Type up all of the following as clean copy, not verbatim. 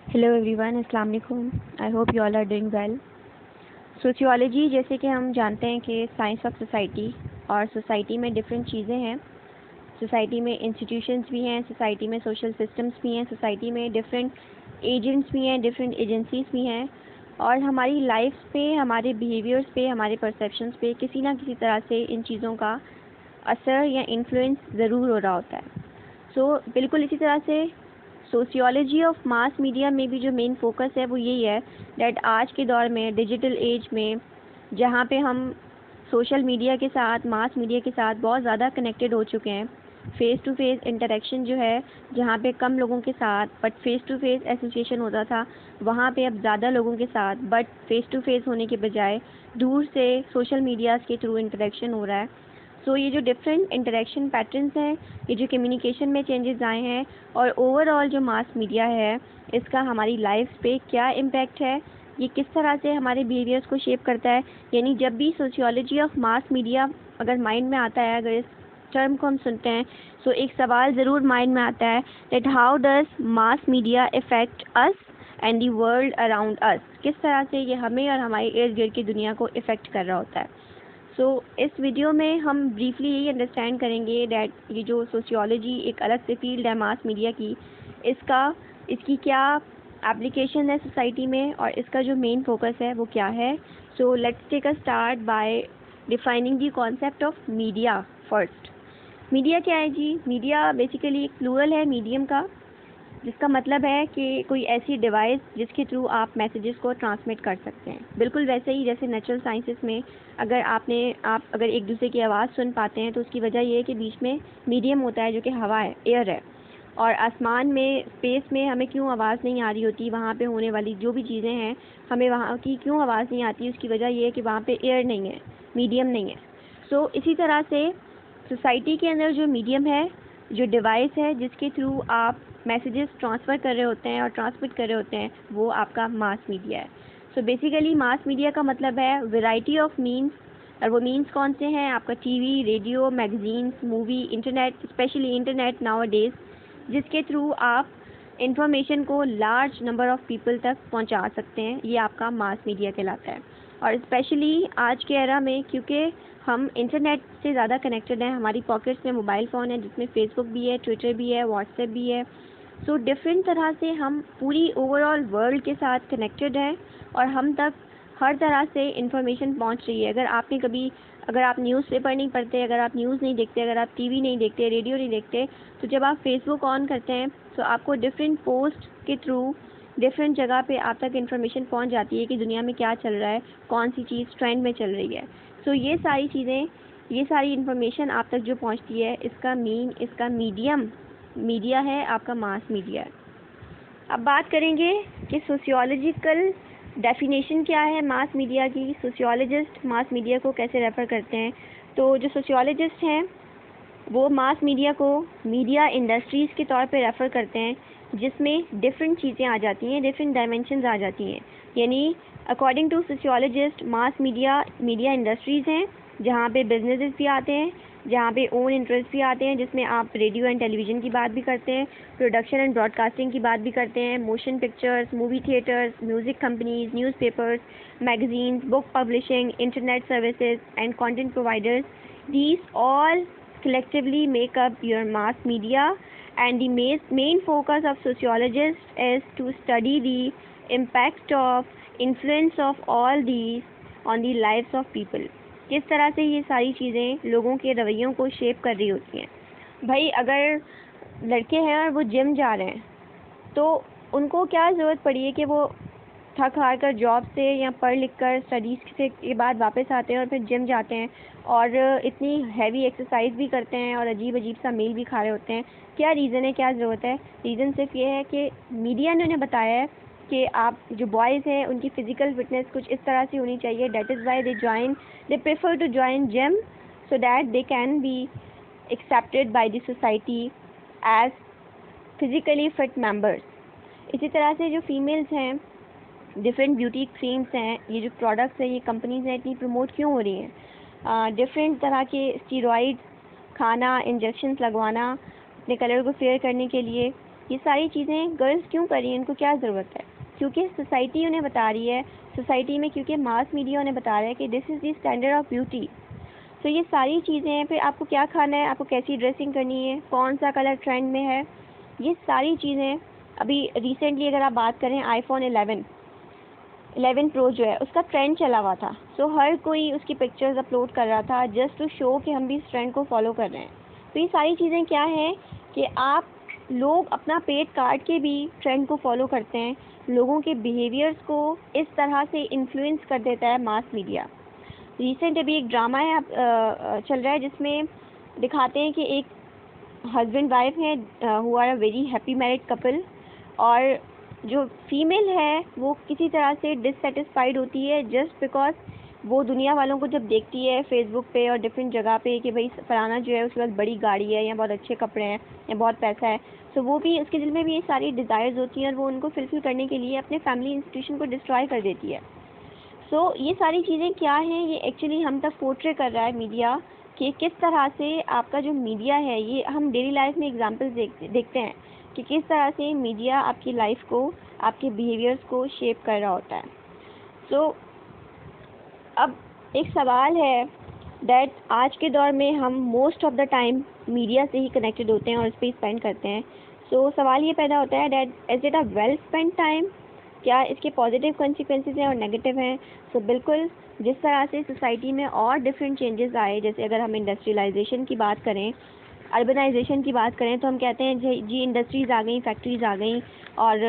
Hello everyone, अस्सलाम वालेकुम। I hope you all are doing well. Sociology, जैसे कि हम जानते हैं कि साइंस ऑफ सोसाइटी, और सोसाइटी में डिफरेंट चीज़ें हैं। सोसाइटी में इंस्टीट्यूशंस भी हैं, सोसाइटी में सोशल सिस्टम्स भी हैं, सोसाइटी में डिफरेंट एजेंट्स भी हैं, डिफरेंट एजेंसीज भी हैं, और हमारी लाइफ पे, हमारे बिहेवियर्स पे, हमारे परसेप्शंस पे किसी ना किसी तरह से इन चीज़ों का असर या इन्फ्लुएंस ज़रूर हो रहा होता है। बिल्कुल इसी तरह से सोशियोलॉजी ऑफ मास मीडिया में भी जो मेन फोकस है वो यही है दैट आज के दौर में, डिजिटल एज में, जहाँ पे हम सोशल मीडिया के साथ, मास मीडिया के साथ बहुत ज़्यादा कनेक्टेड हो चुके हैं। फ़ेस टू फेस इंटरेक्शन जो है, जहाँ पे कम लोगों के साथ but face to face association होता था, वहाँ पे अब ज़्यादा लोगों के साथ बट फेस टू फेस होने के बजाय दूर से सोशल मीडियाज़ के थ्रू इंटरेक्शन हो रहा है। ये जो डिफरेंट इंटरेक्शन पैटर्न्स हैं, ये जो कम्युनिकेशन में चेंजेस आए हैं, और ओवरऑल जो मास मीडिया है, इसका हमारी लाइफ पे क्या इम्पैक्ट है, ये किस तरह से हमारे बिहेवियर्स को शेप करता है। यानी जब भी सोशियोलॉजी ऑफ मास मीडिया अगर माइंड में आता है, अगर इस टर्म को हम सुनते हैं, एक सवाल ज़रूर माइंड में आता है that how does mass media effect us and the world around us. किस तरह से ये हमें और हमारे इर्द गिर्द की दुनिया को इफ़ेक्ट कर रहा होता है। इस वीडियो में हम ब्रीफली यही अंडरस्टैंड करेंगे दैट ये जो सोशियोलॉजी एक अलग से फील्ड है मास मीडिया की, इसकी क्या एप्लीकेशन है सोसाइटी में, और इसका जो मेन फोकस है वो क्या है। Let's take a start by defining the concept of media first. Media क्या है जी? मीडिया बेसिकली एक प्लूरल है मीडियम का, जिसका मतलब है कि कोई ऐसी डिवाइस जिसके थ्रू आप मैसेजेस को ट्रांसमिट कर सकते हैं। बिल्कुल वैसे ही जैसे नेचुरल साइंसेस में अगर आप अगर एक दूसरे की आवाज़ सुन पाते हैं, तो उसकी वजह ये है कि बीच में मीडियम होता है जो कि हवा है, एयर है। और आसमान में, स्पेस में हमें क्यों आवाज़ नहीं आ रही होती, वहाँ पे होने वाली जो भी चीज़ें हैं, हमें वहाँ की क्यों आवाज़ नहीं आती, उसकी वजह ये है कि वहाँ पे एयर नहीं है, मीडियम नहीं है। इसी तरह से सोसाइटी के अंदर जो मीडियम है, जो डिवाइस है जिसके थ्रू आप मैसेजेस ट्रांसफ़र कर रहे होते हैं और ट्रांसमिट कर रहे होते हैं, वो आपका मास मीडिया है। बेसिकली मास मीडिया का मतलब है वैरायटी ऑफ मीन्स, और वो मीन्स कौन से हैं? आपका TV, radio, magazines, movie, internet, specially internet now days, जिसके थ्रू आप इंफॉर्मेशन को लार्ज नंबर ऑफ पीपल तक पहुंचा सकते हैं। ये आपका मास मीडिया कहलाता है। और स्पेशली आज के एरा में, क्योंकि हम इंटरनेट से ज़्यादा कनेक्टेड हैं, हमारी पॉकेट्स में मोबाइल फ़ोन है जिसमें फेसबुक भी है, ट्विटर भी है, व्हाट्सएप भी है। डिफरेंट तरह से हम पूरी ओवरऑल वर्ल्ड के साथ कनेक्टेड हैं, और हम तक हर तरह से इंफॉर्मेशन पहुंच रही है। अगर आप न्यूज़पेपर नहीं पढ़ते, अगर आप न्यूज़ नहीं देखते, अगर आप टीवी नहीं देखते, रेडियो नहीं देखते, तो जब आप फेसबुक ऑन करते हैं, तो आपको डिफरेंट पोस्ट के थ्रू डिफरेंट जगह पे आप तक इन्फॉर्मेशन पहुंच जाती है कि दुनिया में क्या चल रहा है, कौन सी चीज़ ट्रेंड में चल रही है। ये सारी चीज़ें, ये सारी इन्फॉर्मेशन आप तक जो पहुंचती है, इसका मीडियम मीडिया है, आपका मास मीडिया है। अब बात करेंगे कि सोशियोलॉजिकल डेफिनेशन क्या है मास मीडिया की, सोशियोलॉजिस्ट मास मीडिया को कैसे रेफ़र करते हैं। जो सोशियोलॉजिस्ट हैं वो मास मीडिया को मीडिया इंडस्ट्रीज़ के तौर पे रेफ़र करते हैं, जिसमें डिफरेंट चीज़ें आ जाती हैं, डिफरेंट डायमेंशंस आ जाती हैं। यानी according to sociologist, mass media industries हैं जहाँ पे बिजनेसेस भी आते हैं, जहाँ पे ओन इंटरेस्ट भी आते हैं, जिसमें आप रेडियो एंड टेलीविज़न की बात भी करते हैं, प्रोडक्शन एंड ब्रॉडकास्टिंग की बात भी करते हैं, motion pictures, movie theatres, music companies, newspapers, magazines, book publishing, internet services and content providers. These all collectively make up your mass media, and the main focus of sociologists is to study the impact of influence of all these on the lives of people। किस तरह से ये सारी चीज़ें लोगों के रवैयों को shape कर रही होती हैं। भाई अगर लड़के हैं और वो जिम जा रहे हैं, तो उनको क्या ज़रूरत पड़ी है कि वो थक हार कर जॉब से या पढ़ लिख कर स्टडीज़ से के बाद वापस आते हैं और फिर जिम जाते हैं और इतनी हैवी एक्सरसाइज भी करते हैं और अजीब अजीब सा मील भी खा रहे होते हैं। क्या रीज़न है, क्या ज़रूरत है? रीज़न सिर्फ ये है कि मीडिया ने उन्हें बताया है कि आप जो बॉयज़ हैं उनकी फ़िज़िकल फिटनेस कुछ इस तरह से होनी चाहिए। That is why they prefer to join gym, so that they can be accepted by the society as physically fit members. इसी तरह से जो फीमेल्स हैं, डिफरेंट ब्यूटी क्रीम्स हैं, ये जो प्रोडक्ट्स हैं, ये कंपनीज हैं, इतनी प्रमोट क्यों हो रही हैं? डिफरेंट तरह के स्टीरॉइड्स खाना, इंजेक्शंस लगवाना अपने कलर को फेयर करने के लिए, ये सारी चीज़ें गर्ल्स क्यों कर रही हैं, इनको क्या ज़रूरत है? क्योंकि सोसाइटी उन्हें बता रही है, सोसाइटी में क्योंकि मास मीडिया उन्हें बता रहा है कि this is the standard of beauty. तो ये सारी चीज़ें हैं। फिर आपको क्या खाना है, आपको कैसी ड्रेसिंग करनी है, कौन सा कलर ट्रेंड में है, ये सारी चीज़ें। अभी रिसेंटली अगर आप बात करें आईफोन 11 प्रो जो है उसका ट्रेंड चला हुआ था। सो हर कोई उसकी पिक्चर्स अपलोड कर रहा था जस्ट टू शो कि हम भी इस ट्रेंड को फॉलो कर रहे हैं। तो ये सारी चीज़ें क्या हैं कि आप लोग अपना पेट काट के भी ट्रेंड को फॉलो करते हैं। लोगों के बिहेवियर्स को इस तरह से इन्फ्लुएंस कर देता है मास मीडिया। रिसेंट अभी एक ड्रामा है चल रहा है जिसमें दिखाते हैं कि एक हस्बैंड वाइफ हैं who are a very happy married couple, और जो फीमेल है वो किसी तरह से डिससेटिस्फाइड होती है जस्ट बिकॉज वो दुनिया वालों को जब देखती है फेसबुक पे और डिफरेंट जगह पे कि भाई फलाना जो है उसके पास बड़ी गाड़ी है या बहुत अच्छे कपड़े हैं या बहुत पैसा है, तो वो भी उसके दिल में भी ये सारी डिज़ायर्स होती हैं और वो उनको फुलफिल करने के लिए अपने फैमिली इंस्टीट्यूशन को डिस्ट्रॉय कर देती है। सो ये सारी चीज़ें क्या हैं, ये एक्चुअली हम तक पोर्ट्रे कर रहा है मीडिया कि किस तरह से आपका जो मीडिया है, ये हम डेली लाइफ में एग्जांपल्स देखते हैं कि किस तरह से मीडिया आपकी लाइफ को, आपके बिहेवियर्स को शेप कर रहा होता है। सो अब एक सवाल है दैट आज के दौर में हम most of the time media से ही कनेक्टेड होते हैं और इस पर स्पेंड करते हैं। सो सवाल ये पैदा होता है that is it a well spend time? क्या इसके पॉजिटिव कॉन्सिक्वेंसेस हैं और नेगेटिव हैं? सो बिल्कुल, जिस तरह से सोसाइटी में और डिफरेंट चेंजेस आए, जैसे अगर हम इंडस्ट्रियलाइजेशन की बात करें, अर्बनाइजेशन की बात करें, तो हम कहते हैं जी इंडस्ट्रीज़ आ गई, फैक्ट्रीज़ आ गई और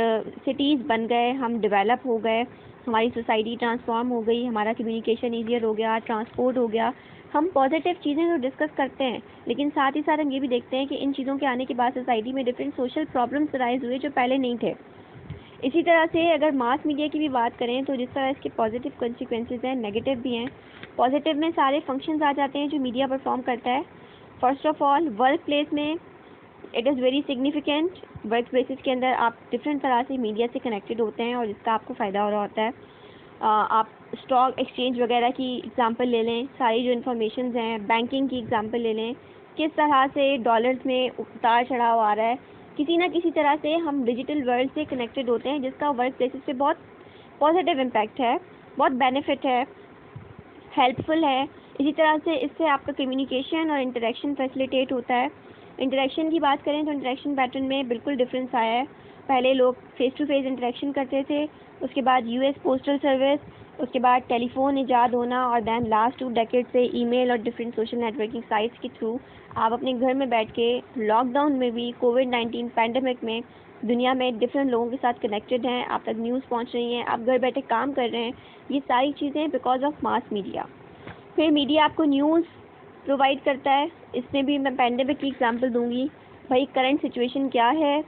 सिटीज़ बन गए, हम डेवलप हो गए, हमारी सोसाइटी ट्रांसफॉर्म हो गई, हमारा कम्युनिकेशन ईजियर हो गया, ट्रांसपोर्ट हो गया। हम पॉजिटिव चीज़ें तो डिस्कस करते हैं, लेकिन साथ ही साथ हम ये भी देखते हैं कि इन चीज़ों के आने के बाद सोसाइटी में डिफरेंट सोशल प्रॉब्लम्स राइज हुए जो पहले नहीं थे। इसी तरह से अगर मास मीडिया की भी बात करें तो जिस तरह इसके पॉजिटिव कॉन्सिक्वेंसेस हैं, नेगेटिव भी हैं। पॉजिटिव में सारे फंक्शंस आ जाते हैं जो मीडिया परफॉर्म करता है। First of all, workplace में it is very significant. Workplaces के अंदर आप डिफरेंट तरह से मीडिया से कनेक्टेड होते हैं और जिसका आपको फ़ायदा हो रहा होता है। आप स्टॉक एक्सचेंज वगैरह की एग्जांपल ले लें, सारी जो इन्फॉर्मेशंस हैं, बैंकिंग की एग्जांपल ले लें, किस तरह से डॉलर्स में उतार चढ़ाव आ रहा है, किसी ना किसी तरह से हम डिजिटल वर्ल्ड से कनेक्टेड होते हैं जिसका वर्क प्लेसेस पे बहुत पॉजिटिव इम्पैक्ट है, बहुत बेनिफिट है, हेल्पफुल है। इसी तरह से इससे आपका कम्युनिकेशन और इंटरेक्शन फैसिलिटेट होता है। इंटरेक्शन की बात करें तो इंटरेक्शन पैटर्न में बिल्कुल डिफरेंस आया है। पहले लोग फेस टू फेस इंटरेक्शन करते थे, उसके बाद यूएस पोस्टल सर्विस, उसके बाद टेलीफोन इजाद होना और दैन लास्ट 2 डेकेड से ईमेल और डिफरेंट सोशल नेटवर्किंग साइट्स के थ्रू आप अपने घर में बैठ के लॉकडाउन में भी, कोविड-19 पैंडमिक में दुनिया में डिफरेंट लोगों के साथ कनेक्टेड हैं, आप तक न्यूज़ पहुंच रही हैं, आप घर बैठे काम कर रहे हैं। ये सारी चीज़ें बिकॉज ऑफ मास मीडिया। फिर मीडिया आपको न्यूज़ प्रोवाइड करता है, इसमें भी मैं पैंडेमिक की एग्जांपल दूंगी। भाई करंट सिचुएशन क्या है,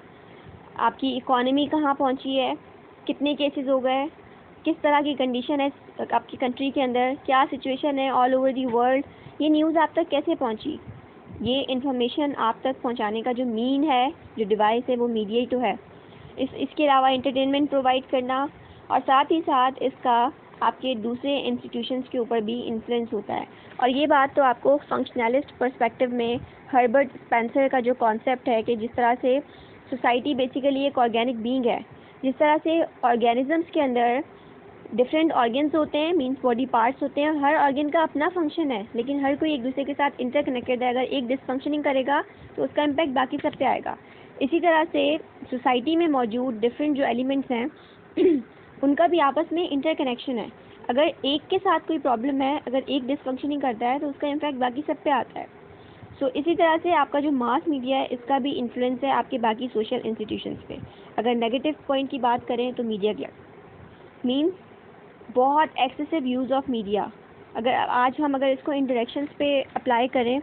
आपकी इकोनॉमी कहाँ पहुँची है, कितने केसेस हो गए, किस तरह की कंडीशन है आपकी कंट्री के अंदर, क्या सिचुएशन है ऑल ओवर दी वर्ल्ड, ये न्यूज़ आप तक कैसे पहुँची। ये इन्फॉर्मेशन आप तक पहुँचाने का जो मीन है, जो डिवाइस है, वो मीडिया ही तो है। इसके अलावा एंटरटेनमेंट प्रोवाइड करना और साथ ही साथ इसका आपके दूसरे इंस्टीट्यूशंस के ऊपर भी इन्फ्लुएंस होता है। और ये बात तो आपको फंक्शनलिस्ट पर्सपेक्टिव में हर्बर्ट स्पेंसर का जो कॉन्सेप्ट है कि जिस तरह से सोसाइटी बेसिकली एक ऑर्गेनिक बीइंग है, जिस तरह से ऑर्गेनिजम्स के अंदर डिफरेंट ऑर्गन्स होते हैं, मीन्स बॉडी पार्ट्स होते हैं, हर ऑर्गन का अपना फंक्शन है, लेकिन हर कोई एक दूसरे के साथ इंटरकनेक्टेड है। अगर एक डिसफंक्शनिंग करेगा तो उसका इम्पैक्ट बाकी सब पे आएगा। इसी तरह से सोसाइटी में मौजूद डिफरेंट जो एलिमेंट्स हैं उनका भी आपस में इंटरकनेक्शन है। अगर एक के साथ कोई प्रॉब्लम है, अगर एक डिसफंक्शनिंग करता है तो उसका इम्पैक्ट बाकी सब पे आता है। सो इसी तरह से आपका जो मास मीडिया है इसका भी इन्फ्लुएंस है आपके बाकी सोशल इंस्टीट्यूशंस पे। अगर नेगेटिव पॉइंट की बात करें तो मीडिया क्या मीन्स बहुत एक्सेसिव यूज़ ऑफ मीडिया। अगर इसको इंटरेक्शंस पे अप्लाई करें,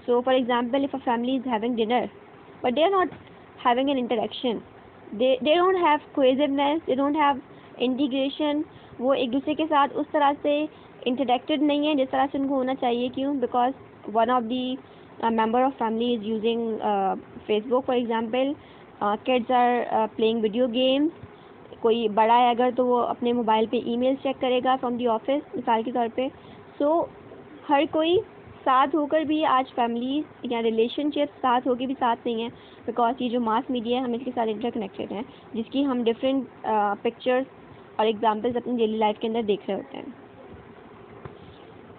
so for example if a family is having dinner but they are not having an interaction, they don't have cohesiveness, they don't have integration, वो एक दूसरे के साथ उस तरह से इंटरेक्टेड नहीं है जिस तरह से उनको होना चाहिए। क्यों? Because one of the member of family is using Facebook for example, kids are playing video games, कोई बड़ा है अगर तो वो अपने मोबाइल पे ईमेल चेक करेगा फ्रॉम दी ऑफिस, मिसाल के तौर पे। सो हर कोई साथ होकर भी आज फैमिली या रिलेशनशिप साथ होकर भी साथ नहीं है, बिकॉज ये जो मास मीडिया है हम इसके साथ इंटरकनेक्टेड हैं, जिसकी हम डिफरेंट पिक्चर्स और एग्जांपल्स अपनी डेली लाइफ के अंदर देख रहे होते हैं।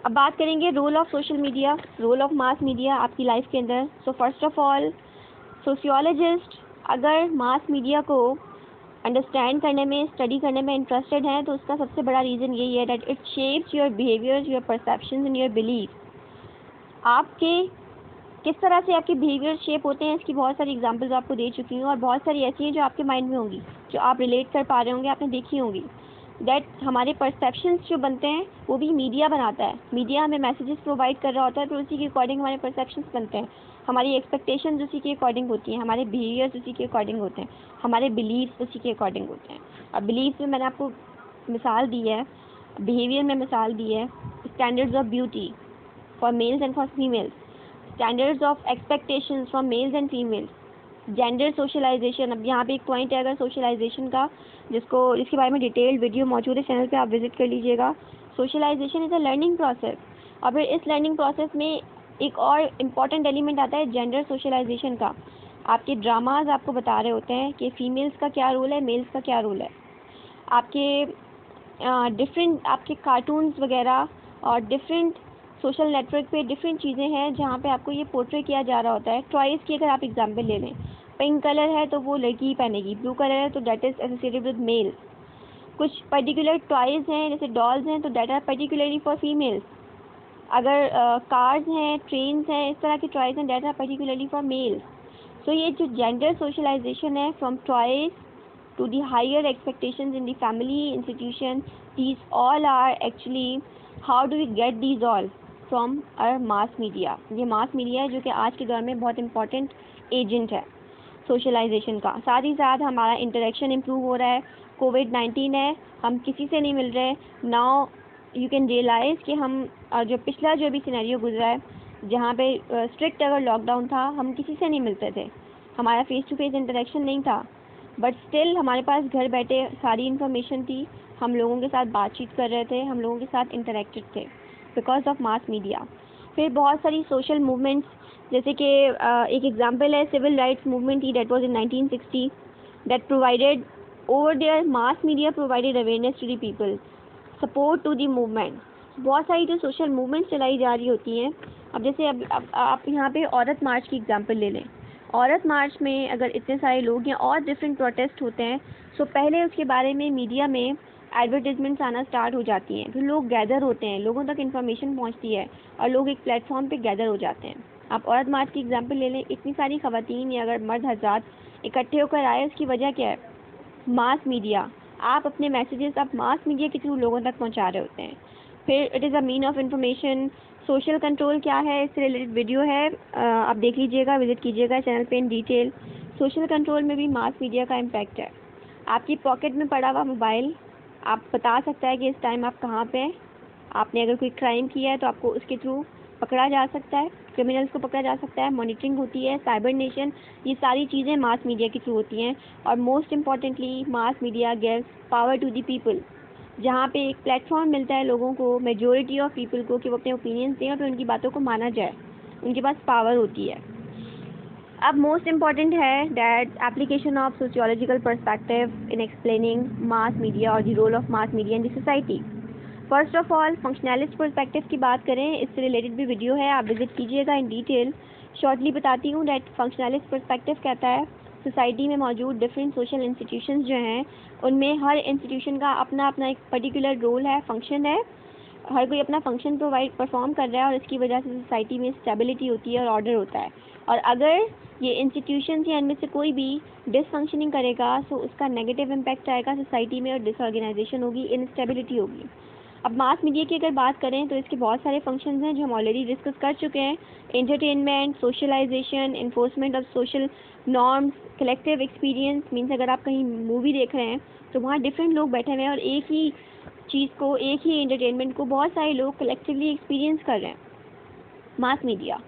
अब बात करेंगे role of social media, role of mass media आपकी लाइफ के अंदर। So first of all, sociologist अगर मास मीडिया को अंडरस्टैंड करने में, स्टडी करने में इंटरेस्टेड हैं, तो उसका सबसे बड़ा रीज़न यही है that it shapes your behaviours, your perceptions and your belief. आपके किस तरह से आपके बिहेवियर शेप होते हैं, इसकी बहुत सारी एग्जांपल्स आपको दे चुकी हूँ, और बहुत सारी ऐसी हैं जो आपके माइंड में होंगी, जो आप रिलेट कर पा रहे होंगे, आपने देखी होंगी। दैट हमारे परसेप्शंस जो बनते हैं वो भी मीडिया बनाता है। मीडिया हमें मैसेजेस प्रोवाइड कर रहा होता है, तो उसी के अकॉर्डिंग हमारे परसेप्शंस बनते हैं, हमारी एक्सपेक्टेशंस उसी के अकॉर्डिंग होती हैं, हमारे बिहेवियर्स उसी के अकॉर्डिंग होते हैं, हमारे बिलीव्स उसी के अकॉर्डिंग होते हैं। और बिलीव्स में मैंने आपको मिसाल दी है, बिहेवियर में मिसाल दी है, standards of beauty for males and for females, standards of expectations from males and females, gender socialisation. अब यहाँ पे एक पॉइंट है अगर सोशलाइजेशन का, जिसके बारे में डिटेल्ड वीडियो मौजूद है चैनल पे, आप विजिट कर लीजिएगा। Socialisation is a learning process, और फिर इस लर्निंग प्रोसेस में एक और इम्पॉर्टेंट एलिमेंट आता है जेंडर सोशलाइजेशन का। आपके ड्रामाज आपको बता रहे होते हैं कि फ़ीमेल्स का क्या रोल है, मेल्स का क्या रोल है। आपके डिफरेंट आपके कार्टून्स वगैरह और डिफरेंट सोशल नेटवर्क पे डिफरेंट चीज़ें हैं जहाँ पे आपको ये पोर्ट्रे किया जा रहा होता है। टॉयज़ की अगर आप एग्जांपल ले लें, पिंक कलर है तो वो लड़की ही पहनेगी, ब्लू कलर है तो that is associated with male. कुछ पर्टिकुलर टॉयज़ हैं जैसे डॉल्स हैं तो that are particularly for females. अगर कार्स हैं, ट्रेन्स हैं, इस तरह के टॉयज़ हैं, that are particularly for males. So ये जो जेंडर सोशलाइजेशन है from toys to the higher expectations in the family institution, these all are actually, how do we get these all from our mass media। ये mass media है जो कि आज के दौर में बहुत important agent है सोशलाइजेशन का। साथ ही साथ हमारा इंटरेक्शन इम्प्रूव हो रहा है। कोविड-19 है, हम किसी से नहीं मिल रहे। नाउ यू कैन रियलाइज़ कि हम जो पिछला जो भी सिनेरियो गुजरा है, जहाँ पे स्ट्रिक्ट अगर लॉकडाउन था, हम किसी से नहीं मिलते थे, हमारा फेस टू फेस इंटरेक्शन नहीं था, बट स्टिल हमारे पास घर बैठे सारी इन्फॉर्मेशन थी, हम लोगों के साथ बातचीत कर रहे थे, हम लोगों के साथ इंटरेक्टेड थे बिकॉज ऑफ मास मीडिया। फिर बहुत सारी सोशल मूवमेंट्स, जैसे कि एक एग्जांपल है सिविल राइट्स मूवमेंट ही, that was in 1960, that provided over there mass media provided awareness to the people, support to the movement. बहुत सारी जो सोशल मूवमेंट्स चलाई जा रही होती हैं। अब जैसे अब आप यहाँ पे औरत मार्च की एग्जांपल ले लें। औरत मार्च में अगर इतने सारे लोग या और डिफरेंट प्रोटेस्ट होते हैं, सो पहले उसके बारे में मीडिया में एडवर्टीजमेंट्स आना स्टार्ट हो जाती हैं, फिर लोग गैदर होते हैं, लोगों तक इन्फॉर्मेशन पहुंचती है और लोग एक प्लेटफॉर्म पे गैदर हो जाते हैं। आप औरत मार्च की एग्जांपल ले लें, इतनी सारी ख़वातीन या अगर मर्द हज़रात इकट्ठे होकर आए, उसकी वजह क्या है? Mass media. आप अपने मैसेजेस आप मास मीडिया के थ्रू लोगों तक पहुँचा रहे होते हैं। फिर it is a mean of information. Social control क्या है, इससे रिलेटेड वीडियो है, आप देख लीजिएगा, विजिट कीजिएगा चैनल पे इन डिटेल। सोशल कंट्रोल में भी मास मीडिया का इम्पैक्ट है। आपकी पॉकेट में पड़ा हुआ मोबाइल आप बता सकता है कि इस टाइम आप कहाँ पे हैं। आपने अगर कोई क्राइम किया है तो आपको उसके थ्रू पकड़ा जा सकता है, क्रिमिनल्स को पकड़ा जा सकता है, मॉनिटरिंग होती है, साइबर नेशन, ये सारी चीज़ें मास मीडिया के थ्रू होती हैं। और most importantly mass media gives power to the people, जहाँ पे एक प्लेटफॉर्म मिलता है लोगों को, मेजॉरिटी ऑफ पीपल को, कि वो अपने ओपिनियंस दें और फिर उनकी बातों को माना जाए, उनके पास पावर होती है। अब मोस्ट इम्पॉर्टेंट है that application of sociological perspective in explaining mass media और the role of mass media in the society. First of all functionalist perspective की बात करें, इससे रिलेटेड भी वीडियो है, आप विजिट कीजिएगा इन डिटेल। शॉर्टली बताती हूँ दैट फंक्शनलिस्ट पर्सपेक्टिव कहता है सोसाइटी में मौजूद डिफरेंट सोशल इंस्टीट्यूशंस जो हैं, उनमें हर इंस्टीट्यूशन का अपना अपना एक पर्टिकुलर रोल है, फंक्शन है, हर कोई अपना फंक्शन परफॉर्म कर रहा है और इसकी वजह से सोसाइटी में स्टेबिलिटी होती है और ऑर्डर होता है। और अगर ये इंस्टीट्यूशंस या इनमें से कोई भी डिसफंक्शनिंग करेगा तो उसका नेगेटिव इम्पैक्ट आएगा सोसाइटी में और डिसऑर्गेनाइजेशन होगी, इनस्टेबिलिटी होगी। अब मास मीडिया की अगर बात करें तो इसके बहुत सारे फंक्शंस हैं जो हम ऑलरेडी डिस्कस कर चुके हैं। Entertainment, socialisation, enforcement of social norms, collective experience. Means अगर आप कहीं मूवी देख रहे हैं तो वहाँ डिफरेंट लोग बैठे हुए हैं और एक ही चीज़ को, एक ही एंटरटेनमेंट को बहुत सारे लोग कलेक्टिवली एक्सपीरियंस कर रहे हैं। Mass media,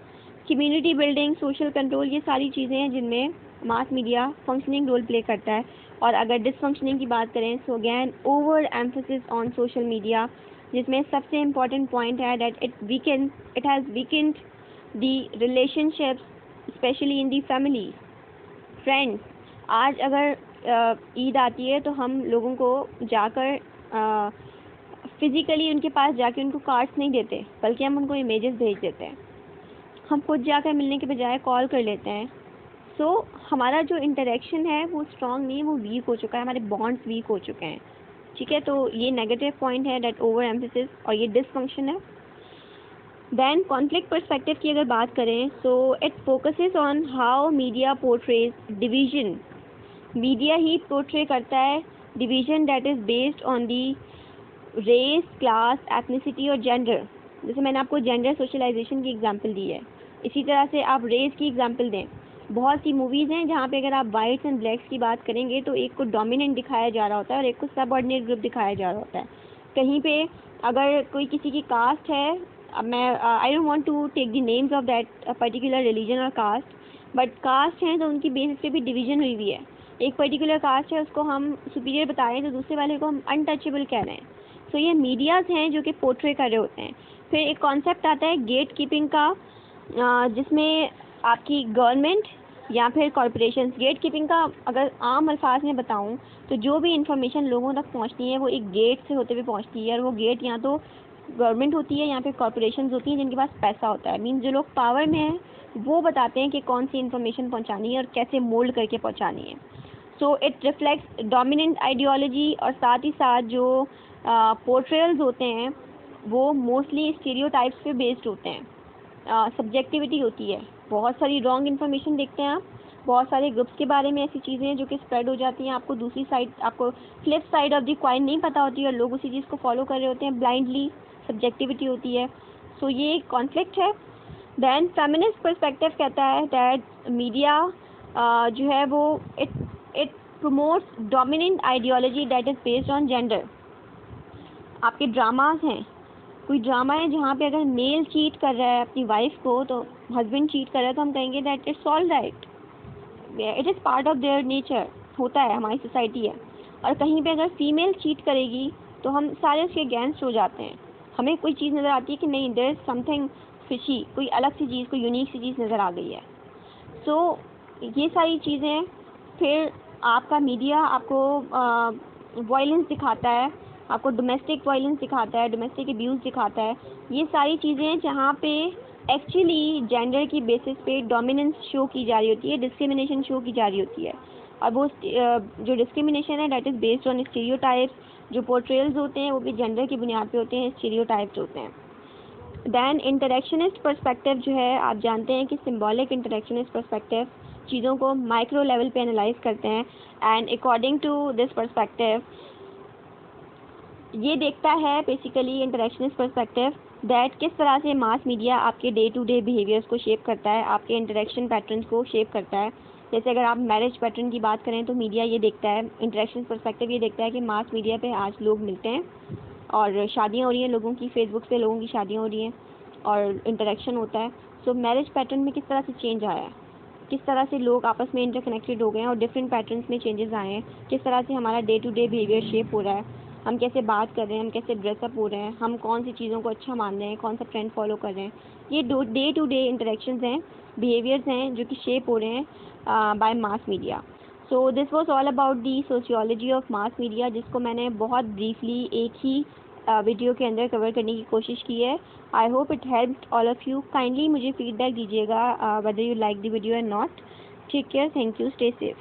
community building, social control, ये सारी चीज़ें हैं जिनमें mass media functioning role play करता है। और अगर डिसफंक्शनिंग की बात करें तो again over emphasis on social media, जिसमें सबसे इम्पॉर्टेंट पॉइंट है that it has weakened the relationships specially in the family friends. आज अगर ईद आती है तो हम लोगों को जाकर फिज़िकली उनके पास जाके उनको कार्ड्स नहीं देते, बल्कि हम उनको इमेजेस भेज देते हैं। हम खुद जाकर मिलने के बजाय कॉल कर लेते हैं। सो हमारा जो इंटरेक्शन है वो स्ट्रॉन्ग नहीं है, वो वीक हो चुका है, हमारे बॉन्ड्स वीक हो चुके हैं। ठीक है, तो ये नेगेटिव पॉइंट है दैट ओवर एम्फेसिस, और ये डिसफंक्शन है। देन कॉन्फ्लिक्ट पर्सपेक्टिव की अगर बात करें, so it focuses on how media portrays division. Media ही पोर्ट्रे करता है division that is based on the race, class, ethnicity और जेंडर। जैसे मैंने आपको जेंडर सोशलाइजेशन की एग्जांपल दी है, इसी तरह से आप रेस की एग्जांपल दें। बहुत सी मूवीज़ हैं जहाँ पे अगर आप वाइट्स एंड ब्लैक्स की बात करेंगे तो एक को डोमिनेंट दिखाया जा रहा होता है और एक को सबऑर्डिनेट ग्रुप दिखाया जा रहा होता है। कहीं पे अगर कोई किसी की कास्ट है, अब मैं I don't want to take the names of that particular religion और कास्ट, बट कास्ट हैं तो उनकी बेसिस पे भी डिवीजन हुई हुई है। एक पर्टिकुलर कास्ट है, उसको हम सुपीरियर बता रहे हैं तो दूसरे वाले को हम अनटचेबल कह रहे हैं। सो ये मीडियाज़ हैं जो कि पोर्ट्रे कर रहे होते हैं। फिर एक कॉन्सेप्ट आता है गेट कीपिंग का, जिसमें आपकी गवर्नमेंट या फिर कॉरपोरेशन। गेट कीपिंग का अगर आम अल्फाज में बताऊं तो जो भी इंफॉर्मेशन लोगों तक पहुंचती है वो एक गेट से होते हुए पहुंचती है, और वो गेट या तो गवर्नमेंट होती है या फिर कॉरपोरेशन होती हैं जिनके पास पैसा होता है। मीन्स जो लोग पावर में हैं वो बताते हैं कि कौन सी इन्फॉर्मेशन पहुंचानी है और कैसे मोल्ड करके पहुंचानी है। So it reflects dominant ideology, और साथ ही साथ जो पोर्ट्रेयल्स होते हैं वो मोस्टली स्टीरियोटाइप्स पे बेस्ड होते हैं। सब्जेक्टिविटी होती है, बहुत सारी रॉन्ग इन्फॉर्मेशन देखते हैं आप, बहुत सारे ग्रुप्स के बारे में ऐसी चीज़ें हैं जो कि स्प्रेड हो जाती हैं, आपको दूसरी साइड, आपको flip side of the coin नहीं पता होती है और लोग उसी चीज़ को फॉलो कर रहे होते हैं ब्लाइंडली। सब्जेक्टिविटी होती है। सो ये कॉन्फ्लिक्ट है। देन फेमिनिस्ट पर्सपेक्टिव कहता है दैट मीडिया जो है वो it promotes dominant ideology that is based on gender. आपके ड्रामाज हैं, कोई ड्रामा है जहाँ पे अगर मेल चीट कर रहा है अपनी वाइफ को, तो हस्बैंड चीट कर रहा है, तो हम कहेंगे that it's all right, it is part of their nature, होता है, हमारी सोसाइटी है। और कहीं पे अगर फीमेल चीट करेगी तो हम सारे उसके अगेंस्ट हो जाते हैं। हमें कोई चीज़ नज़र आती है कि नहीं, देयर इज़ समथिंग फिशी, कोई अलग सी चीज़, कोई यूनिक सी चीज़ नज़र आ गई है। सो ये सारी चीज़ें। फिर आपका मीडिया आपको वायलेंस दिखाता है, आपको डोमेस्टिक वायलेंस दिखाता है, डोमेस्टिक अब्यूज़ दिखाता है। ये सारी चीज़ें जहाँ पे एक्चुअली जेंडर की बेसिस पे डोमिनेंस शो की जा रही होती है, डिस्क्रिमिनेशन शो की जा रही होती है। और वो जो डिस्क्रिमिनेशन है that is based on stereotypes. जो पोर्ट्रेयल्स होते हैं वो भी जेंडर की बुनियाद पे होते हैं, स्टीरियोटाइप्स होते हैं। दैन इंटरेक्शनिस्ट पर्सपेक्टिव जो है, आप जानते हैं कि सिंबॉलिक इंटरेक्शनिस्ट पर्सपेक्टिव चीज़ों को माइक्रो लेवल पे एनालाइज करते हैं। And according to this perspective ये देखता है बेसिकली इंटरेक्शनिस्ट पर्सपेक्टिव दैट किस तरह से मास मीडिया आपके डे टू डे बिहेवियर्स को शेप करता है, आपके इंटरेक्शन पैटर्न्स को शेप करता है। जैसे अगर आप मैरिज पैटर्न की बात करें तो मीडिया ये देखता है, इंटरेक्शन पर्सपेक्टिव ये देखता है कि मास मीडिया पे आज लोग मिलते हैं और शादियाँ हो रही हैं लोगों की, फेसबुक से लोगों की शादियाँ हो रही हैं और इंटरेक्शन होता है। सो मैरिज पैटर्न में किस तरह से चेंज आया है, किस तरह से लोग आपस में इंटरकनेक्टेड हो गए हैं और डिफरेंट पैटर्न्स में चेंजेस आए हैं, किस तरह से हमारा day to day behaviour shape हो रहा है, हम कैसे बात कर रहे हैं, हम कैसे ड्रेसअप हो रहे हैं, हम कौन सी चीज़ों को अच्छा मान रहे हैं, कौन सा ट्रेंड फॉलो कर रहे हैं। ये डे टू डे इंटरेक्शंस हैं, बिहेवियर्स हैं जो कि शेप हो रहे हैं by mass media. So this was all about the sociology of mass media, जिसको मैंने बहुत ब्रीफली एक ही वीडियो के अंदर कवर करने की कोशिश की है। I hope it helped all of you. Kindly मुझे फीडबैक दीजिएगा whether you like the video and not. Take care, thank you, stay safe.